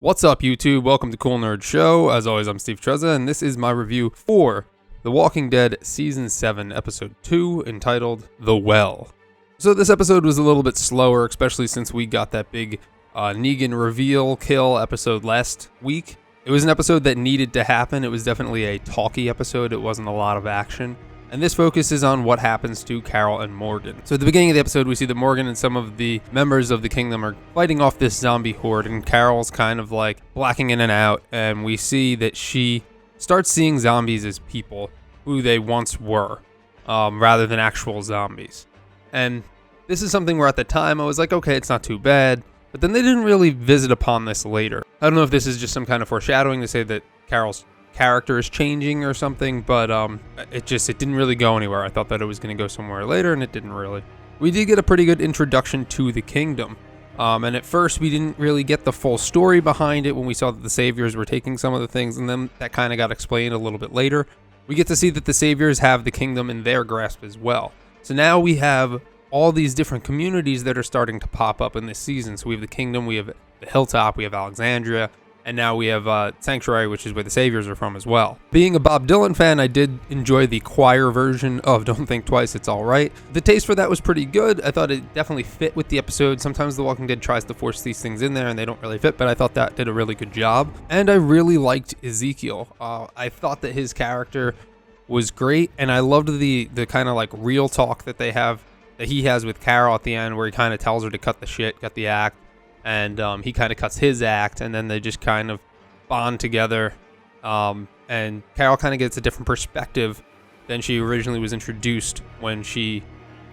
What's up, YouTube? Welcome to Cool Nerd Show. As always, I'm Steve Trezza, and this is my review for The Walking Dead Season 7, Episode 2, entitled The Well. So this episode was a little bit slower, especially since we got that big Negan reveal kill episode last week. It was an episode that needed to happen. It was definitely a talky episode. It wasn't a lot of action. And this focuses on what happens to Carol and Morgan. So at the beginning of the episode, we see that Morgan and some of the members of the Kingdom are fighting off this zombie horde, and Carol's kind of like blacking in and out, and we see that she starts seeing zombies as people who they once were, rather than actual zombies. And this is something where at the time I was like, okay, it's not too bad, but then they didn't really visit upon this later. I don't know if this is just some kind of foreshadowing to say that Carol's character is changing or something, but it didn't really go anywhere. I thought that it was going to go somewhere later, and it didn't really. We did get a pretty good introduction to the Kingdom, and at first we didn't really get the full story behind it when we saw that the Saviors were taking some of the things, and then that kind of got explained a little bit later. We get to see that the Saviors have the Kingdom in their grasp as well. So now we have all these different communities that are starting to pop up in this season. So we have the Kingdom, we have the Hilltop, we have Alexandria, and now we have Sanctuary, which is where the Saviors are from as well. Being a Bob Dylan fan, I did enjoy the choir version of Don't Think Twice, It's Alright. The taste for that was pretty good. I thought it definitely fit with the episode. Sometimes The Walking Dead tries to force these things in there and they don't really fit, but I thought that did a really good job. And I really liked Ezekiel. I thought that his character was great, and I loved the kind of like real talk that he has with Carol at the end, where he kind of tells her to cut the act. And he kind of cuts his act, and then they just kind of bond together. And Carol kind of gets a different perspective than she originally was introduced when she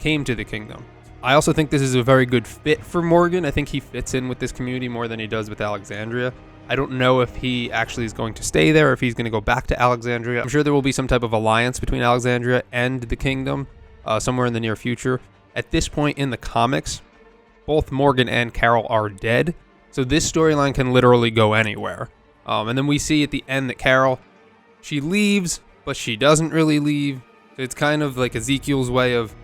came to the Kingdom. I also think this is a very good fit for Morgan. I think he fits in with this community more than he does with Alexandria. I don't know if he actually is going to stay there, or if he's going to go back to Alexandria. I'm sure there will be some type of alliance between Alexandria and the Kingdom somewhere in the near future. At this point in the comics, both Morgan and Carol are dead, so this storyline can literally go anywhere. And then we see at the end that Carol, she leaves, but she doesn't really leave. So it's kind of like Ezekiel's way of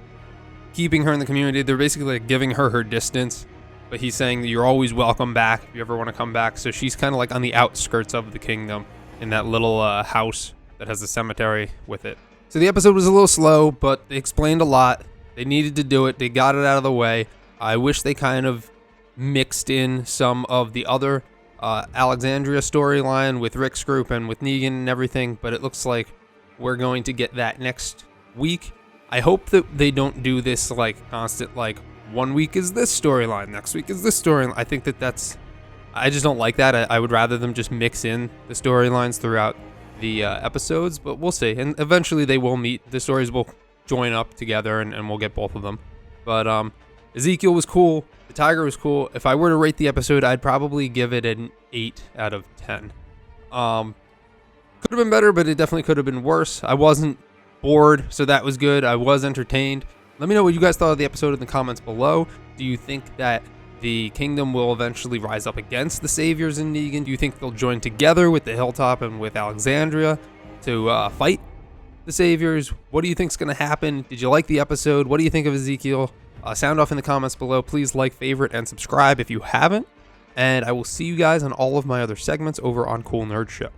keeping her in the community. They're basically like giving her distance, but he's saying that you're always welcome back if you ever want to come back. So she's kind of like on the outskirts of the Kingdom in that little house that has a cemetery with it. So the episode was a little slow, but they explained a lot. They needed to do it. They got it out of the way. I wish they kind of mixed in some of the other Alexandria storyline with Rick's group and with Negan and everything, but it looks like we're going to get that next week. I hope that they don't do this like constant, like 1 week is this storyline, next week is this storyline. I think I just don't like that. I would rather them just mix in the storylines throughout the episodes, but we'll see. And eventually they will meet. The stories will join up together, and we'll get both of them. But Ezekiel was cool. The tiger was cool. If I were to rate the episode, I'd probably give it an 8 out of 10. Could have been better, but it definitely could have been worse. I wasn't bored, so that was good. I was entertained. Let me know what you guys thought of the episode in the comments below. Do you think that the Kingdom will eventually rise up against the Saviors in Negan? Do you think they'll join together with the Hilltop and with Alexandria to fight the Saviors? What do you think is going to happen? Did you like the episode? What do you think of Ezekiel? Sound off in the comments below. Please like, favorite, and subscribe if you haven't. And I will see you guys on all of my other segments over on Cool Nerd Show.